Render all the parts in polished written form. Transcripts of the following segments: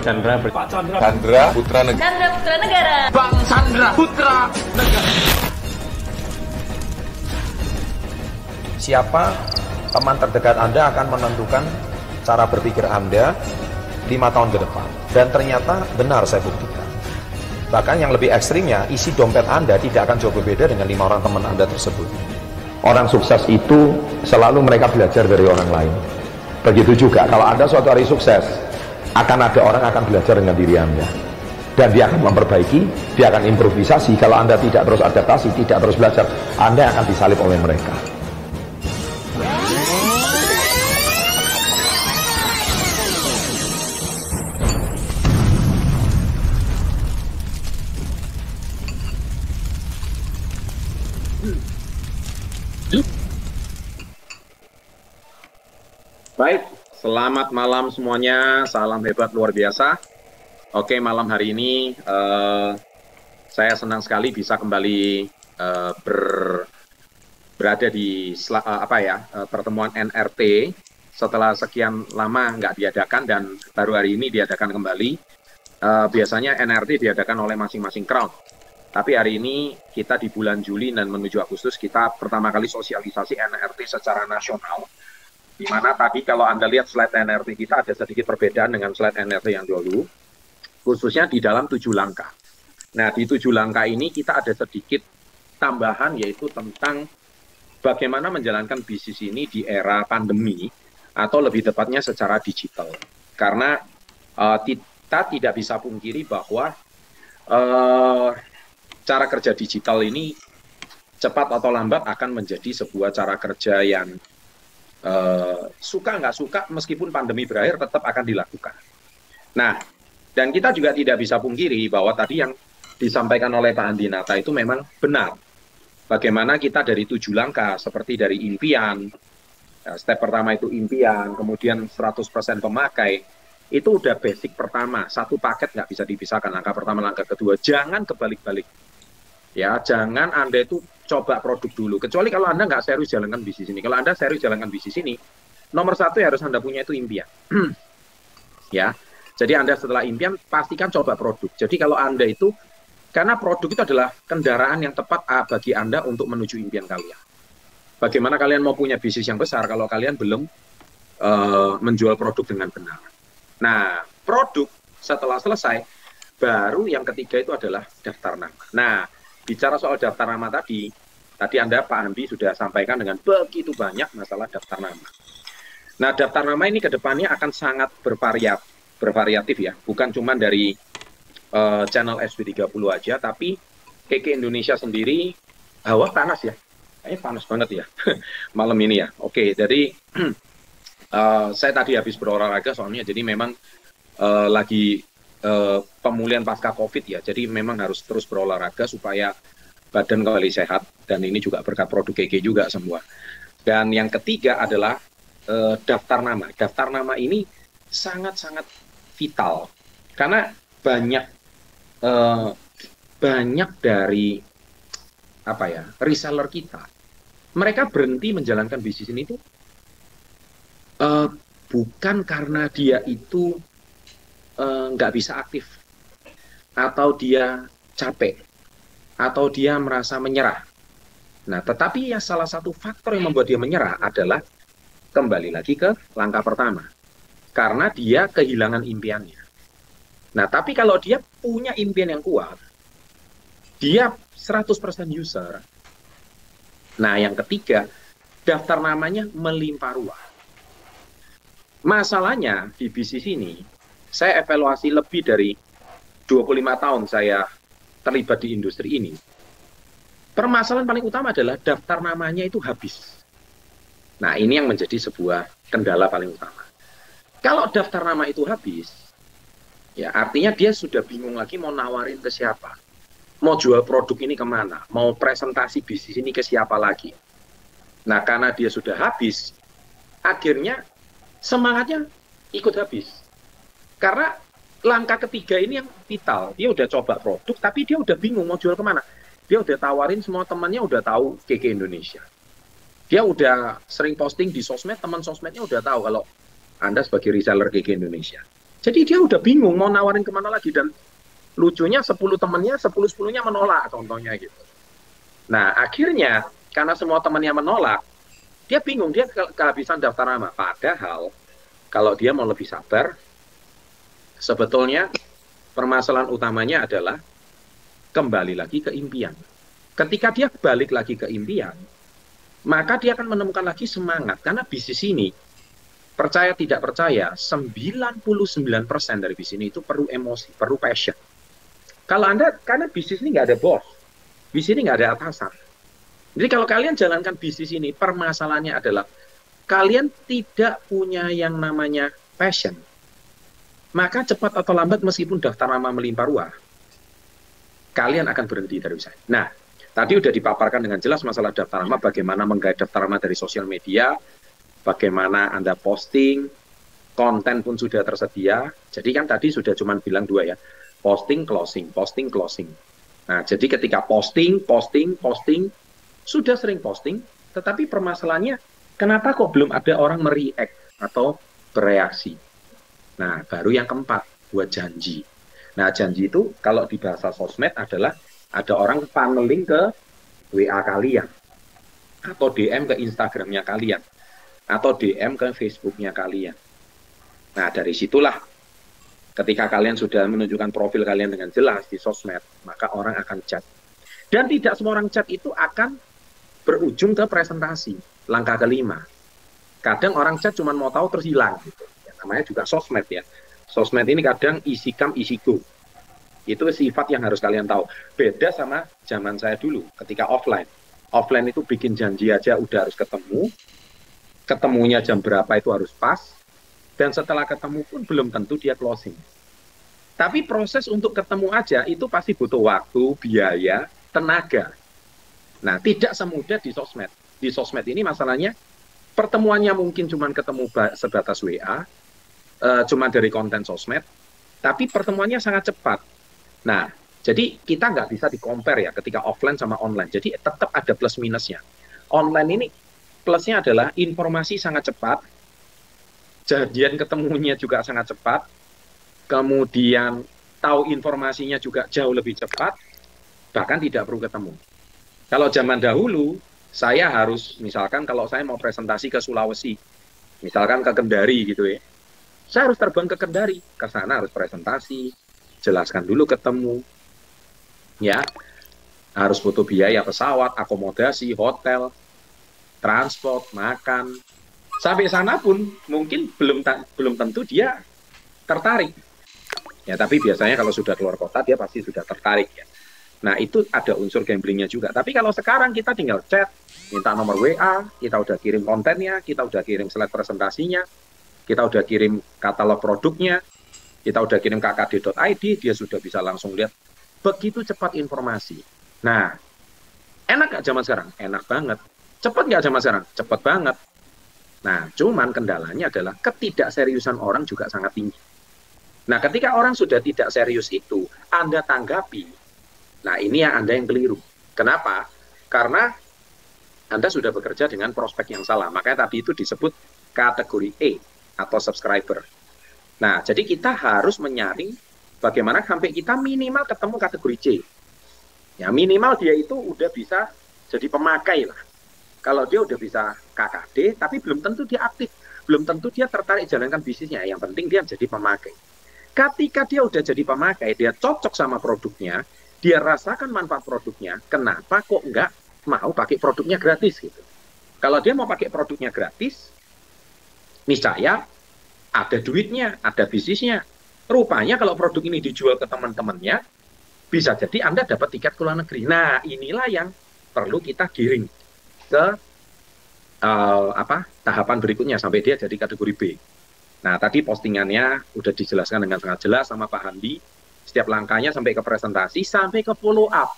Chandra Putra Negara. Chandra Putra Negara. Bang Chandra Putra Negara. Siapa teman terdekat Anda akan menentukan cara berpikir Anda 5 tahun ke depan. Dan ternyata benar saya buktikan. Bahkan yang lebih ekstrimnya, isi dompet Anda tidak akan jauh berbeda dengan 5 orang teman Anda tersebut. Orang sukses itu selalu mereka belajar dari orang lain. Begitu juga kalau Anda suatu hari sukses, akan ada orang akan belajar dengan diri Anda. Dan dia akan memperbaiki, dia akan improvisasi. Kalau Anda tidak terus adaptasi, tidak terus belajar, Anda akan disalib oleh mereka. Baik, selamat malam semuanya, salam hebat luar biasa. Oke, malam hari ini saya senang sekali bisa kembali berada di pertemuan NRT setelah sekian lama nggak diadakan dan baru hari ini diadakan kembali. Biasanya NRT diadakan oleh masing-masing crowd, tapi hari ini kita di bulan Juli dan menuju Agustus kita pertama kali sosialisasi NRT secara nasional. Di mana tadi kalau Anda lihat slide NRT kita ada sedikit perbedaan dengan slide NRT yang dulu, khususnya di dalam 7 langkah. Nah, di 7 langkah ini kita ada sedikit tambahan, yaitu tentang bagaimana menjalankan bisnis ini di era pandemi, atau lebih tepatnya secara digital. Karena kita tidak bisa pungkiri bahwa cara kerja digital ini cepat atau lambat akan menjadi sebuah cara kerja yang suka nggak suka, meskipun pandemi berakhir tetap akan dilakukan. Nah, dan kita juga tidak bisa pungkiri bahwa tadi yang disampaikan oleh Pak Andinata itu memang benar. Bagaimana kita dari 7 langkah, seperti dari impian, step pertama itu impian, kemudian 100% pemakai, itu udah basic pertama, satu paket nggak bisa dipisahkan, langkah pertama, langkah kedua, jangan kebalik-balik. Ya, jangan Anda itu coba produk dulu, kecuali kalau Anda nggak serius jalankan bisnis ini. Kalau Anda serius jalankan bisnis ini, nomor satu yang harus Anda punya itu impian. Ya, jadi Anda setelah impian, pastikan coba produk. Jadi kalau Anda itu, karena produk itu adalah kendaraan yang tepat bagi Anda untuk menuju impian kalian. Bagaimana kalian mau punya bisnis yang besar kalau kalian belum menjual produk dengan benar. Nah, produk setelah selesai, baru yang ketiga itu adalah daftar nama. Nah, bicara soal daftar nama tadi Anda, Pak Andi, sudah sampaikan dengan begitu banyak masalah daftar nama. Nah, daftar nama ini ke depannya akan sangat bervariatif ya. Bukan cuma dari channel SW30 aja, tapi KK Indonesia sendiri, hawa panas ya. Kayaknya panas banget ya, malam ini ya. Oke, jadi saya tadi habis berolahraga soalnya, jadi memang lagi pemulihan pasca COVID ya, jadi memang harus terus berolahraga supaya badan kembali sehat, dan ini juga berkat produk KK juga semua. Dan yang ketiga adalah daftar nama. Daftar nama ini sangat-sangat vital, karena banyak dari reseller kita, mereka berhenti menjalankan bisnis ini tuh bukan karena dia itu nggak bisa aktif, atau dia capek, atau dia merasa menyerah. Nah, tetapi ya salah satu faktor yang membuat dia menyerah adalah kembali lagi ke langkah pertama, karena dia kehilangan impiannya. Nah, tapi kalau dia punya impian yang kuat, dia 100% user. Nah, yang ketiga, daftar namanya melimpah ruah. Masalahnya di bisnis ini, saya evaluasi lebih dari 25 tahun saya terlibat di industri ini. Permasalahan paling utama adalah daftar namanya itu habis. Nah, ini yang menjadi sebuah kendala paling utama. Kalau daftar nama itu habis, ya artinya dia sudah bingung lagi mau nawarin ke siapa. Mau jual produk ini kemana, mau presentasi bisnis ini ke siapa lagi. Nah, karena dia sudah habis, akhirnya semangatnya ikut habis. Karena langkah ketiga ini yang vital. Dia udah coba produk, tapi dia udah bingung mau jual kemana. Dia udah tawarin semua temannya, udah tahu KK Indonesia. Dia udah sering posting di sosmed, teman sosmednya udah tahu kalau Anda sebagai reseller KK Indonesia. Jadi dia udah bingung mau nawarin kemana lagi, dan lucunya 10 temennya, 10-10-nya menolak contohnya gitu. Nah akhirnya karena semua temannya menolak, dia bingung, dia kehabisan daftar nama. Padahal kalau dia mau lebih sabar, sebetulnya permasalahan utamanya adalah kembali lagi ke impian. Ketika dia balik lagi ke impian, maka dia akan menemukan lagi semangat. Karena bisnis ini, percaya tidak percaya, 99% dari bisnis ini itu perlu emosi, perlu passion. Kalau Anda, karena bisnis ini nggak ada bos, bisnis ini nggak ada atasan. Jadi kalau kalian jalankan bisnis ini, permasalahannya adalah kalian tidak punya yang namanya passion. Maka cepat atau lambat meskipun daftar nama melimpah ruah, kalian akan berhenti dari usaha. Nah, tadi udah dipaparkan dengan jelas masalah daftar nama, bagaimana menggait daftar nama dari sosial media, bagaimana Anda posting, konten pun sudah tersedia. Jadi kan tadi sudah cuma bilang 2 ya, posting, closing, posting, closing. Nah, jadi ketika posting, sudah sering posting, tetapi permasalahannya, kenapa kok belum ada orang mereact atau bereaksi? Nah, baru yang keempat, buat janji. Nah, janji itu kalau di bahasa sosmed adalah ada orang funneling ke WA kalian, atau DM ke Instagramnya kalian, atau DM ke Facebooknya kalian. Nah, dari situlah ketika kalian sudah menunjukkan profil kalian dengan jelas di sosmed, maka orang akan chat. Dan tidak semua orang chat itu akan berujung ke presentasi, langkah kelima. Kadang orang chat cuma mau tahu terus hilang. Gitu. Ya, namanya juga sosmed ya. Sosmed ini kadang isi come, isi go. Itu sifat yang harus kalian tahu. Beda sama zaman saya dulu ketika offline. Offline itu bikin janji aja udah harus ketemu. Ketemunya jam berapa itu harus pas. Dan setelah ketemu pun belum tentu dia closing. Tapi proses untuk ketemu aja itu pasti butuh waktu, biaya, tenaga. Nah, tidak semudah di sosmed. Di sosmed ini masalahnya pertemuannya mungkin cuma ketemu sebatas WA, cuma dari konten sosmed, tapi pertemuannya sangat cepat. Nah, jadi kita nggak bisa di-compare ya ketika offline sama online. Jadi tetap ada plus minusnya. Online ini plusnya adalah informasi sangat cepat, janjian ketemunya juga sangat cepat, kemudian tahu informasinya juga jauh lebih cepat, bahkan tidak perlu ketemu. Kalau zaman dahulu, saya harus, misalkan kalau saya mau presentasi ke Sulawesi, misalkan ke Kendari gitu ya, saya harus terbang ke Kendari, ke sana harus presentasi, jelaskan dulu ketemu, ya, harus butuh biaya pesawat, akomodasi, hotel, transport, makan. Sampai sana pun mungkin belum tentu dia tertarik. Ya, tapi biasanya kalau sudah keluar kota dia pasti sudah tertarik ya. Nah, itu ada unsur gamblingnya juga. Tapi kalau sekarang kita tinggal chat, minta nomor WA, kita udah kirim kontennya, kita udah kirim slide presentasinya, kita udah kirim katalog produknya, kita udah kirim kkd.id, dia sudah bisa langsung lihat. Begitu cepat informasi. Nah, enak nggak zaman sekarang? Enak banget. Cepat nggak zaman sekarang? Cepat banget. Nah, cuman kendalanya adalah ketidakseriusan orang juga sangat tinggi. Nah, ketika orang sudah tidak serius itu, Anda tanggapi. Nah, ini yang Anda yang keliru. Kenapa? Karena Anda sudah bekerja dengan prospek yang salah. Makanya tadi itu disebut kategori E atau subscriber. Nah, jadi kita harus menyaring bagaimana sampai kita minimal ketemu kategori C. Ya, minimal dia itu udah bisa jadi pemakai lah. Kalau dia udah bisa KKD, tapi belum tentu dia aktif. Belum tentu dia tertarik jalankan bisnisnya. Yang penting dia jadi pemakai. Ketika dia udah jadi pemakai, dia cocok sama produknya, dia rasakan manfaat produknya, kenapa kok nggak mau pakai produknya gratis gitu. Kalau dia mau pakai produknya gratis, niscaya ada duitnya, ada bisnisnya. Rupanya kalau produk ini dijual ke teman-temannya, bisa jadi Anda dapat tiket ke luar negeri. Nah, inilah yang perlu kita giring ke tahapan berikutnya sampai dia jadi kategori B. Nah, tadi postingannya udah dijelaskan dengan sangat jelas sama Pak Handi. Setiap langkahnya sampai ke presentasi, sampai ke follow up.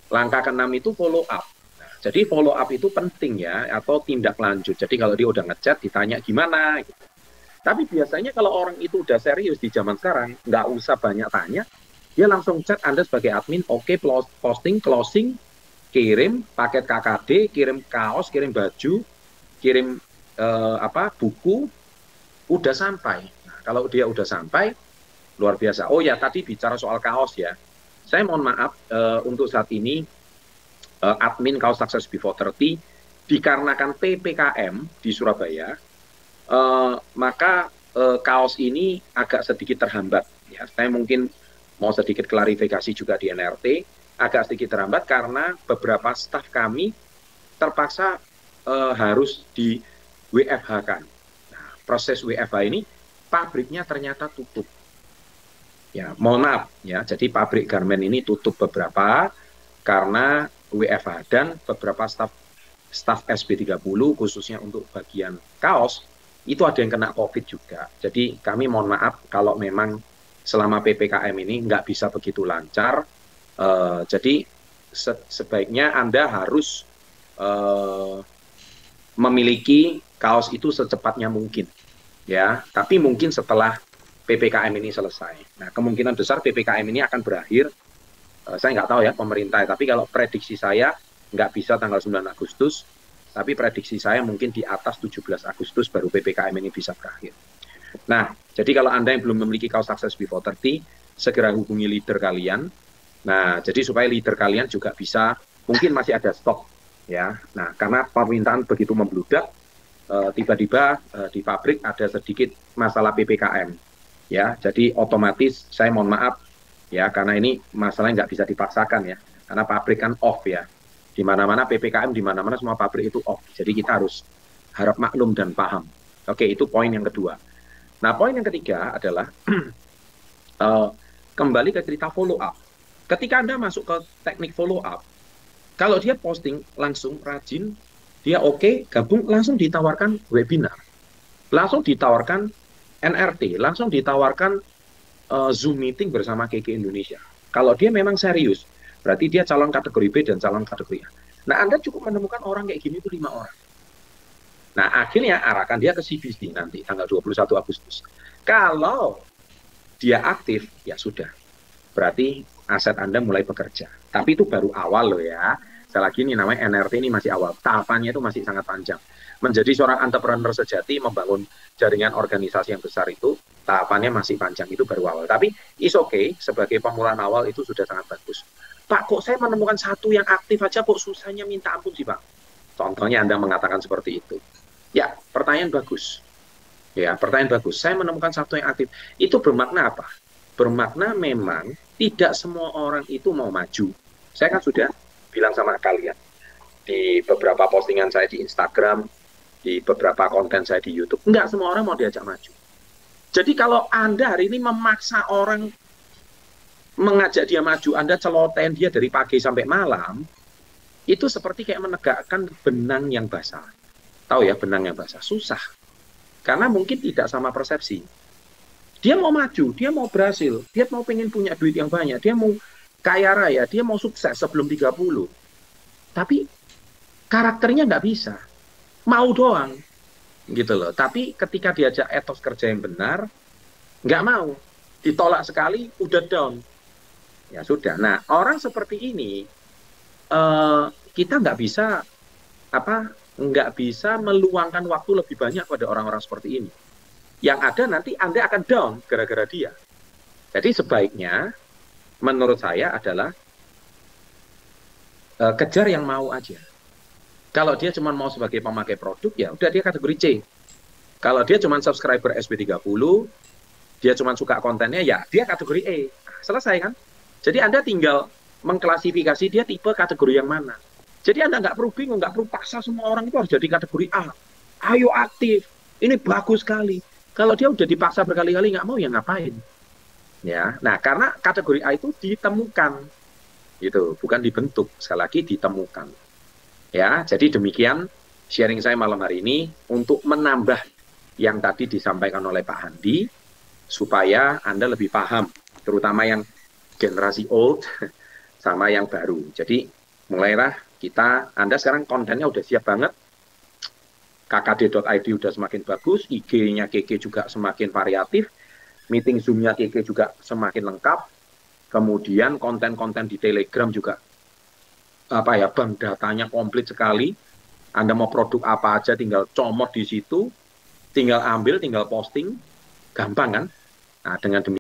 Langkah ke-6 itu follow up. Nah, jadi follow up itu penting ya, atau tindak lanjut. Jadi kalau dia udah ngechat, ditanya gimana. Gitu. Tapi biasanya kalau orang itu udah serius di zaman sekarang, nggak usah banyak tanya, dia langsung chat Anda sebagai admin, oke, posting, closing, kirim paket KKD, kirim kaos, kirim baju, kirim buku, udah sampai. Nah, kalau dia udah sampai, luar biasa. Oh ya, tadi bicara soal kaos ya. Saya mohon maaf, untuk saat ini, admin Kaos Success Before 30, dikarenakan PPKM di Surabaya, maka kaos ini agak sedikit terhambat. Ya, saya mungkin mau sedikit klarifikasi juga di NRT, agak sedikit terhambat karena beberapa staf kami terpaksa harus di WFH-kan. Nah, proses WFH ini, pabriknya ternyata tutup. Ya, mohon maaf ya. Jadi pabrik garmen ini tutup beberapa karena WFH, dan beberapa staf SB30 khususnya untuk bagian kaos itu ada yang kena COVID juga. Jadi kami mohon maaf kalau memang selama PPKM ini nggak bisa begitu lancar. Jadi sebaiknya Anda harus memiliki kaos itu secepatnya mungkin. Ya, tapi mungkin setelah PPKM ini selesai. Nah, kemungkinan besar PPKM ini akan berakhir, saya nggak tahu ya pemerintah, tapi kalau prediksi saya nggak bisa tanggal 9 Agustus, tapi prediksi saya mungkin di atas 17 Agustus baru PPKM ini bisa berakhir. Nah, jadi kalau Anda yang belum memiliki Kaos Success Before 30, segera hubungi leader kalian. Nah, jadi supaya leader kalian juga bisa, mungkin masih ada stok, ya. Nah, karena permintaan begitu membludak, tiba-tiba di pabrik ada sedikit masalah PPKM. Ya, jadi otomatis saya mohon maaf ya, karena ini masalahnya nggak bisa dipaksakan ya, karena pabrik kan off ya, di mana-mana PPKM, di mana-mana semua pabrik itu off, jadi kita harap maklum dan paham. Oke, itu poin yang kedua. Nah, poin yang ketiga adalah kembali ke cerita follow up. Ketika Anda masuk ke teknik follow up, kalau dia posting langsung rajin, dia oke, gabung, langsung ditawarkan webinar, langsung ditawarkan NRT, langsung ditawarkan Zoom meeting bersama KK Indonesia. Kalau dia memang serius, berarti dia calon kategori B dan calon kategori A. Nah, Anda cukup menemukan orang kayak gini itu 5 orang. Nah, akhirnya arahkan dia ke CBC nanti, tanggal 21 Agustus. Kalau dia aktif, ya sudah. Berarti aset Anda mulai bekerja. Tapi itu baru awal loh ya. Sekali lagi ini namanya NRT, ini masih awal. Tahapannya itu masih sangat panjang. Menjadi seorang entrepreneur sejati, membangun jaringan organisasi yang besar itu, tahapannya masih panjang, itu baru awal. Tapi is okay, sebagai pemulaan awal itu sudah sangat bagus. Pak, kok saya menemukan satu yang aktif aja, kok susahnya minta ampun sih Pak? Contohnya Anda mengatakan seperti itu. Ya, pertanyaan bagus. Ya, pertanyaan bagus. Saya menemukan satu yang aktif. Itu bermakna apa? Bermakna memang tidak semua orang itu mau maju. Saya kan sudah bilang sama kalian, di beberapa postingan saya di Instagram, di beberapa konten saya di YouTube, enggak semua orang mau diajak maju. Jadi kalau Anda hari ini memaksa orang, mengajak dia maju, Anda celotehin dia dari pagi sampai malam, itu seperti kayak menegakkan benang yang basah. Tahu ya, benang yang basah, susah. Karena mungkin tidak sama persepsi. Dia mau maju, dia mau berhasil, dia mau pengen punya duit yang banyak, dia mau kaya raya, dia mau sukses sebelum 30. Tapi karakternya nggak bisa. Mau doang, gitu loh. Tapi ketika diajak etos kerja yang benar, nggak mau, ditolak sekali, udah down. Ya sudah. Nah, orang seperti ini kita nggak bisa meluangkan waktu lebih banyak pada orang-orang seperti ini. Yang ada nanti Anda akan down gara-gara dia. Jadi sebaiknya, menurut saya adalah kejar yang mau aja. Kalau dia cuma mau sebagai pemakai produk, ya udah dia kategori C. Kalau dia cuma subscriber SB30, dia cuma suka kontennya, ya dia kategori E. Selesai kan? Jadi Anda tinggal mengklasifikasi dia tipe kategori yang mana. Jadi Anda nggak perlu bingung, nggak perlu paksa semua orang itu harus jadi kategori A. Ayo aktif, ini bagus sekali. Kalau dia udah dipaksa berkali-kali nggak mau, ya ngapain? Ya, nah karena kategori A itu ditemukan, gitu, bukan dibentuk. Sekali lagi ditemukan. Ya, jadi demikian sharing saya malam hari ini untuk menambah yang tadi disampaikan oleh Pak Handi, supaya Anda lebih paham, terutama yang generasi old sama yang baru. Jadi mulailah kita, Anda sekarang kontennya udah siap banget, kkd.id udah semakin bagus, IG-nya KK juga semakin variatif, meeting Zoom-nya KK juga semakin lengkap, kemudian konten-konten di Telegram juga bank datanya komplit sekali. Anda mau produk apa aja tinggal comot di situ, tinggal ambil, tinggal posting. gampang kan? Nah, dengan demikian